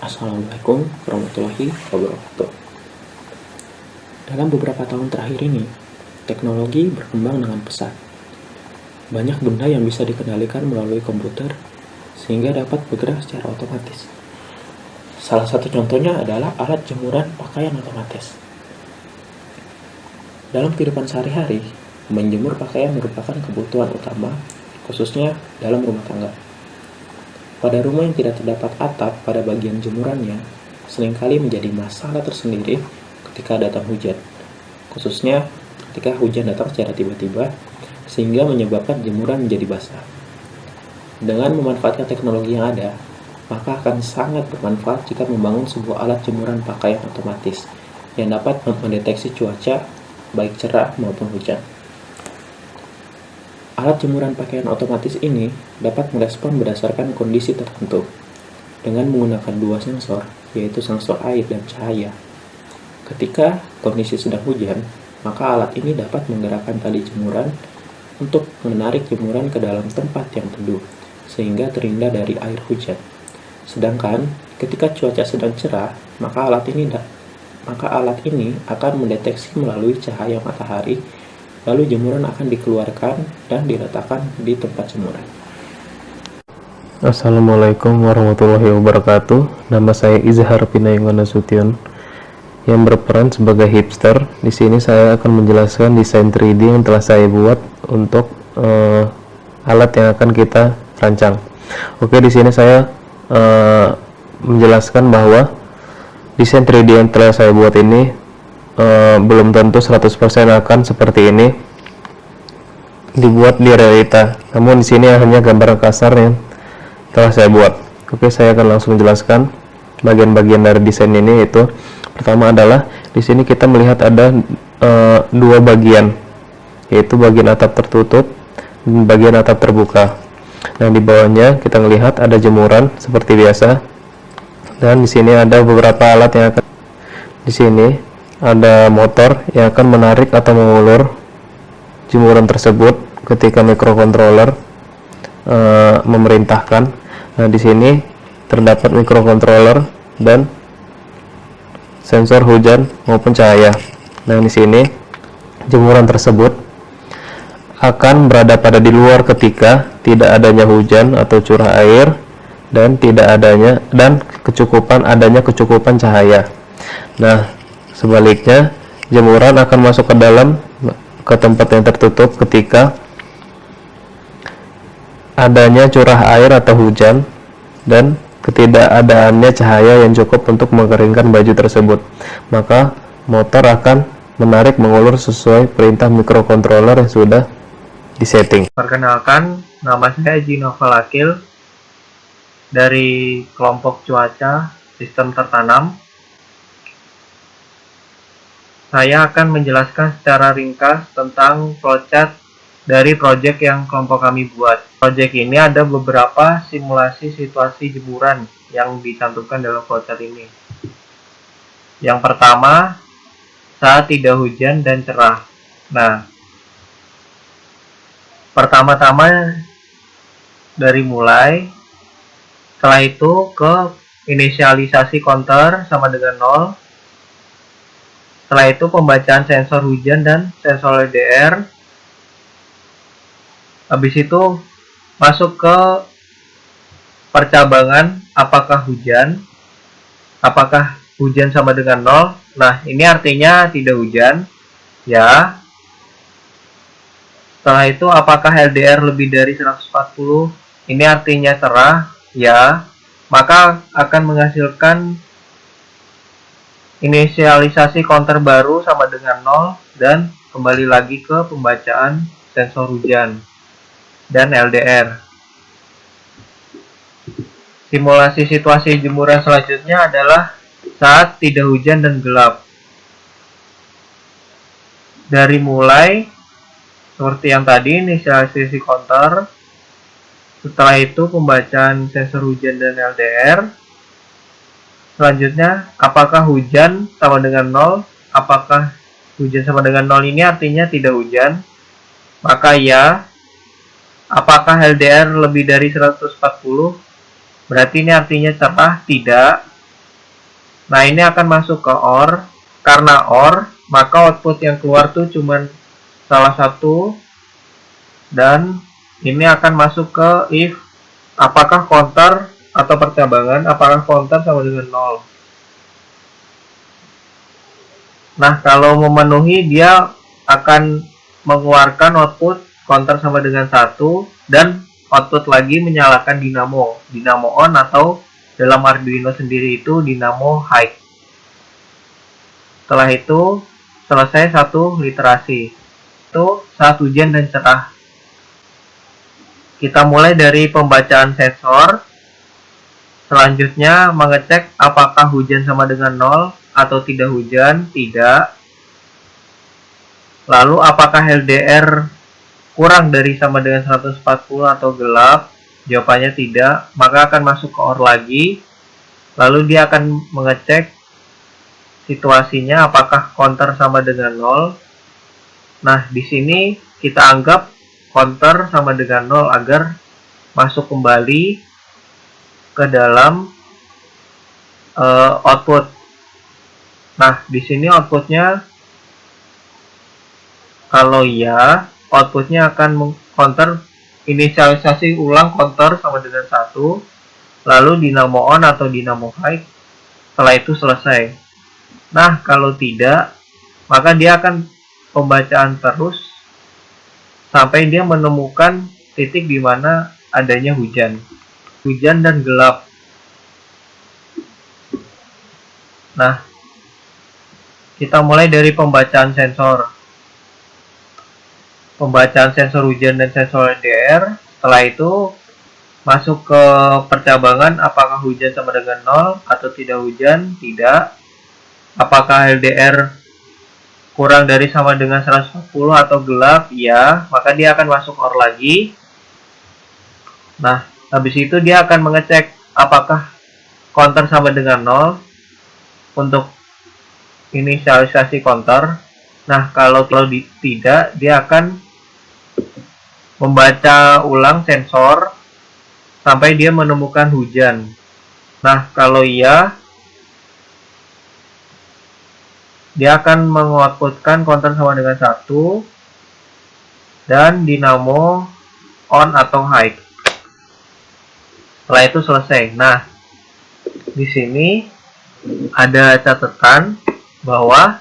Assalamualaikum warahmatullahi wabarakatuh. Dalam beberapa tahun terakhir ini, teknologi berkembang dengan pesat. Banyak benda yang bisa dikendalikan melalui komputer sehingga dapat bergerak secara otomatis. Salah satu contohnya adalah alat jemuran pakaian otomatis. Dalam kehidupan sehari-hari, menjemur pakaian merupakan kebutuhan utama, khususnya dalam rumah tangga. Pada rumah yang tidak terdapat atap pada bagian jemurannya, seringkali menjadi masalah tersendiri ketika datang hujan, khususnya ketika hujan datang secara tiba-tiba, sehingga menyebabkan jemuran menjadi basah. Dengan memanfaatkan teknologi yang ada, maka akan sangat bermanfaat jika membangun sebuah alat jemuran pakaian otomatis yang dapat mendeteksi cuaca, baik cerah maupun hujan. Alat jemuran pakaian otomatis ini dapat merespon berdasarkan kondisi tertentu dengan menggunakan dua sensor, yaitu sensor air dan cahaya. Ketika kondisi sedang hujan, maka alat ini dapat menggerakkan tali jemuran untuk menarik jemuran ke dalam tempat yang teduh, sehingga terhindar dari air hujan. Sedangkan ketika cuaca sedang cerah, maka alat ini akan mendeteksi melalui cahaya matahari. Lalu jemuran akan dikeluarkan dan diletakkan di tempat jemuran. Assalamualaikum warahmatullahi wabarakatuh. Nama saya Izhar Pinayangan Nasution yang berperan sebagai hipster. Di sini saya akan menjelaskan desain 3D yang telah saya buat untuk alat yang akan kita rancang. Oke, di sini saya menjelaskan bahwa desain 3D yang telah saya buat ini belum tentu 100% akan seperti ini dibuat di realita. Namun di sini hanya gambaran kasar yang telah saya buat. Oke, saya akan langsung menjelaskan bagian-bagian dari desain ini. Yaitu pertama adalah di sini kita melihat ada dua bagian, yaitu bagian atap tertutup dan bagian atap terbuka. Nah, di bawahnya kita melihat ada jemuran seperti biasa, dan di sini ada beberapa alat yang akan di sini. Ada motor yang akan menarik atau mengulur jemuran tersebut ketika microcontroller memerintahkan. Nah, di sini terdapat microcontroller dan sensor hujan maupun cahaya. Nah, di sini jemuran tersebut akan berada pada di luar ketika tidak adanya hujan atau curah air dan adanya kecukupan cahaya. Nah, sebaliknya, jemuran akan masuk ke tempat yang tertutup ketika adanya curah air atau hujan dan ketidakadaannya cahaya yang cukup untuk mengeringkan baju tersebut. Maka motor akan menarik mengulur sesuai perintah microcontroller yang sudah disetting. Perkenalkan, nama saya Jinoval Akil dari kelompok cuaca sistem tertanam. Saya akan menjelaskan secara ringkas tentang flowchart dari proyek yang kelompok kami buat. Proyek ini ada beberapa simulasi situasi jemuran yang dicantumkan dalam flowchart ini. Yang pertama, saat tidak hujan dan cerah. Nah, pertama-tama dari mulai, setelah itu ke inisialisasi counter sama dengan 0. Setelah itu pembacaan sensor hujan dan sensor LDR. Habis itu masuk ke percabangan apakah hujan sama dengan 0. Nah, ini artinya tidak hujan, ya. Setelah itu apakah LDR lebih dari 140, ini artinya cerah, ya. Maka akan menghasilkan inisialisasi counter baru sama dengan 0 dan kembali lagi ke pembacaan sensor hujan dan LDR. Simulasi situasi jemuran selanjutnya adalah saat tidak hujan dan gelap. Dari mulai seperti yang tadi, inisialisasi counter, setelah itu pembacaan sensor hujan dan LDR. Selanjutnya, apakah hujan sama dengan 0? Apakah hujan sama dengan 0 ini artinya tidak hujan? Maka ya. Apakah LDR lebih dari 140? Berarti ini artinya cerah? Tidak. Nah, ini akan masuk ke OR. Karena OR, maka output yang keluar tuh cuman salah satu, dan ini akan masuk ke if apakah counter atau percabangan, apakah counter sama dengan 0. Nah, kalau memenuhi dia akan mengeluarkan output counter sama dengan 1 dan output lagi menyalakan dinamo on, atau dalam Arduino sendiri itu dinamo high. Setelah itu selesai satu literasi. Itu saat hujan dan cerah. Kita mulai dari pembacaan sensor. Selanjutnya mengecek apakah hujan sama dengan 0 atau tidak hujan, tidak. Lalu apakah LDR kurang dari sama dengan 140 atau gelap? Jawabannya tidak, maka akan masuk ke OR lagi. Lalu dia akan mengecek situasinya apakah counter sama dengan 0. Nah, di sini kita anggap counter sama dengan 0 agar masuk kembali ke dalam output. Nah, di sini outputnya kalau ya, outputnya akan counter inisialisasi ulang counter sama dengan 1, lalu dinamo on atau dinamo high. Setelah itu selesai. Nah, kalau tidak, maka dia akan pembacaan terus sampai dia menemukan titik di mana adanya hujan dan gelap. Nah, kita mulai dari pembacaan sensor. Pembacaan sensor hujan dan sensor LDR. Setelah itu masuk ke percabangan apakah hujan sama dengan 0 atau tidak hujan, tidak. Apakah LDR kurang dari sama dengan 140 atau gelap, ya, maka dia akan masuk OR lagi. Nah, habis itu dia akan mengecek apakah counter sama dengan 0 untuk inisialisasi counter. Nah, kalau tidak, dia akan membaca ulang sensor sampai dia menemukan hujan. Nah, kalau iya, dia akan mengoutputkan counter sama dengan 1 dan dinamo on atau high. Setelah itu selesai. Nah, di sini ada catatan bahwa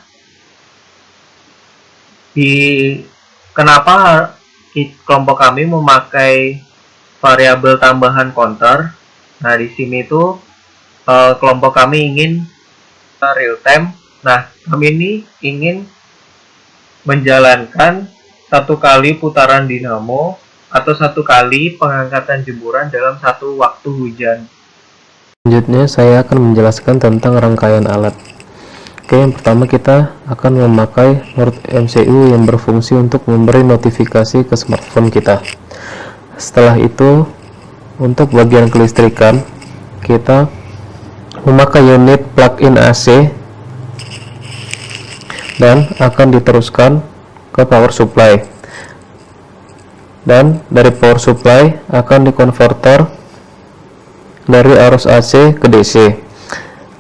kenapa kelompok kami memakai variabel tambahan counter. Nah, di sini tuh kelompok kami ingin real time. Nah, kami ini ingin menjalankan satu kali putaran dinamo atau satu kali pengangkatan jemuran dalam satu waktu hujan. Selanjutnya saya akan menjelaskan tentang rangkaian alat. Oke, yang pertama kita akan memakai Nord MCU yang berfungsi untuk memberi notifikasi ke smartphone kita. Setelah itu, untuk bagian kelistrikan, kita memakai unit plug-in AC dan akan diteruskan ke power supply. Dan dari power supply akan dikonverter dari arus AC ke DC.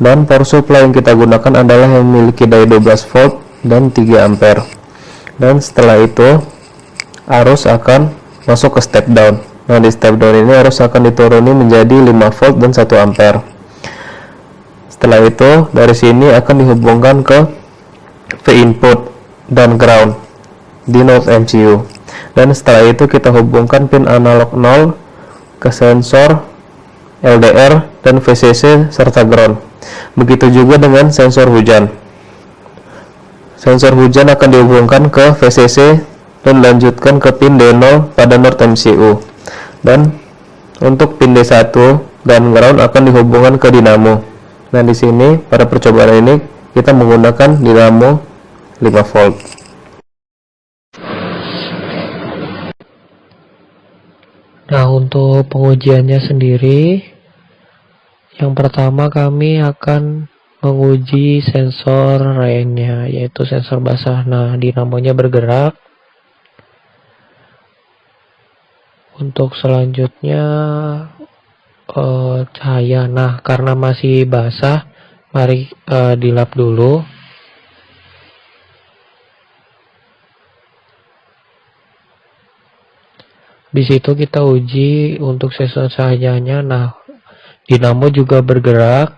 Dan power supply yang kita gunakan adalah yang memiliki daya 12 volt dan 3 ampere. Dan setelah itu arus akan masuk ke step down. Nah, di step down ini arus akan dituruni menjadi 5 volt dan 1 ampere. Setelah itu dari sini akan dihubungkan ke V input dan ground di Node MCU. Dan setelah itu kita hubungkan pin analog 0 ke sensor LDR dan VCC serta ground. Begitu juga dengan sensor hujan. Sensor hujan akan dihubungkan ke VCC dan lanjutkan ke pin D0 pada Node MCU. Dan untuk pin D1 dan ground akan dihubungkan ke dinamo. Nah, di sini pada percobaan ini kita menggunakan dinamo 5 volt. Nah, untuk pengujiannya sendiri, yang pertama kami akan menguji sensor rainnya, yaitu sensor basah. Nah, dinamonya bergerak. Untuk selanjutnya cahaya. Nah, karena masih basah, Mari di-lap dulu. Di situ kita uji untuk sensor cahayanya. Nah, dinamo juga bergerak.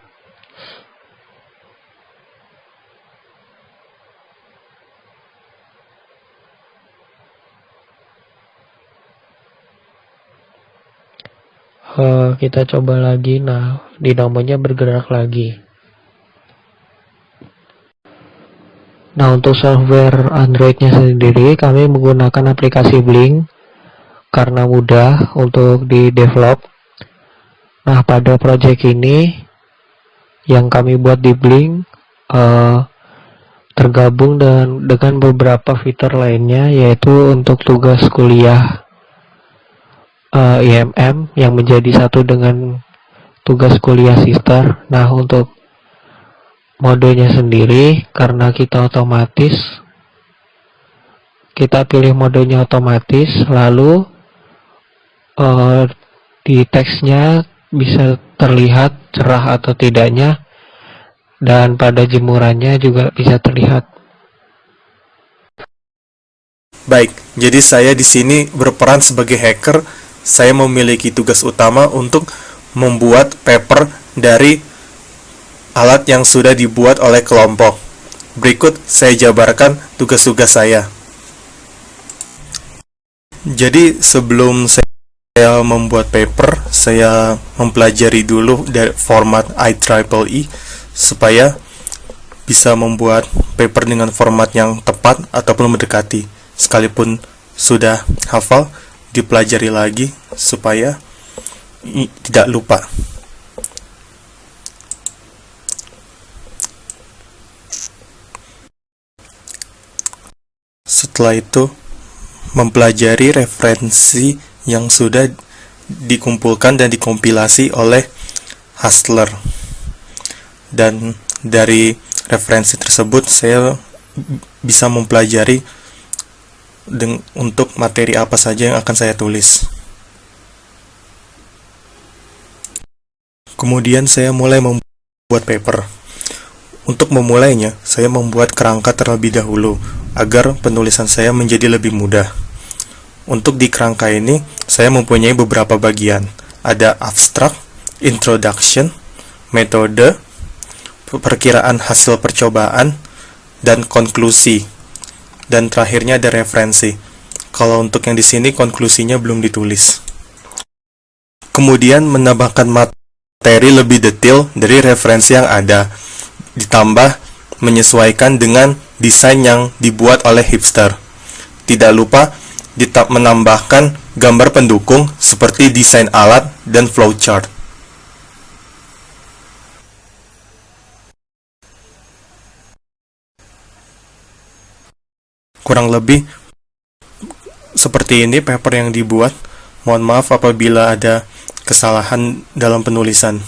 Kita coba lagi. Nah, dinamonya bergerak lagi. Nah, untuk software Android-nya sendiri kami menggunakan aplikasi Blink karena mudah untuk di-develop. Nah, pada project ini yang kami buat di Blink tergabung dengan beberapa fitur lainnya, yaitu untuk tugas kuliah IMM yang menjadi satu dengan tugas kuliah sister. Nah, untuk modenya sendiri, karena kita otomatis, kita pilih modenya otomatis, lalu di teksnya bisa terlihat cerah atau tidaknya, dan pada jemurannya juga bisa terlihat. Baik, jadi saya di sini berperan sebagai hacker. Saya memiliki tugas utama untuk membuat paper dari alat yang sudah dibuat oleh kelompok. Berikut saya jabarkan tugas-tugas saya. Jadi sebelum saya membuat paper, saya mempelajari dulu dari format IEEE supaya bisa membuat paper dengan format yang tepat ataupun mendekati. Sekalipun sudah hafal, dipelajari lagi supaya tidak lupa. Setelah itu, mempelajari referensi yang sudah dikumpulkan dan dikompilasi oleh Hustler. Dan dari referensi tersebut saya bisa mempelajari untuk materi apa saja yang akan saya tulis. Kemudian saya mulai membuat paper. Untuk memulainya, saya membuat kerangka terlebih dahulu agar penulisan saya menjadi lebih mudah. Untuk di kerangka ini, saya mempunyai beberapa bagian. Ada abstrak, introduction, metode, perkiraan hasil percobaan, dan konklusi. Dan terakhirnya ada referensi. Kalau untuk yang di sini konklusinya belum ditulis. Kemudian menambahkan materi lebih detail dari referensi yang ada, ditambah menyesuaikan dengan desain yang dibuat oleh hipster. Tidak lupa menambahkan gambar pendukung seperti desain alat dan flowchart. Kurang lebih seperti ini paper yang dibuat. Mohon maaf apabila ada kesalahan dalam penulisan.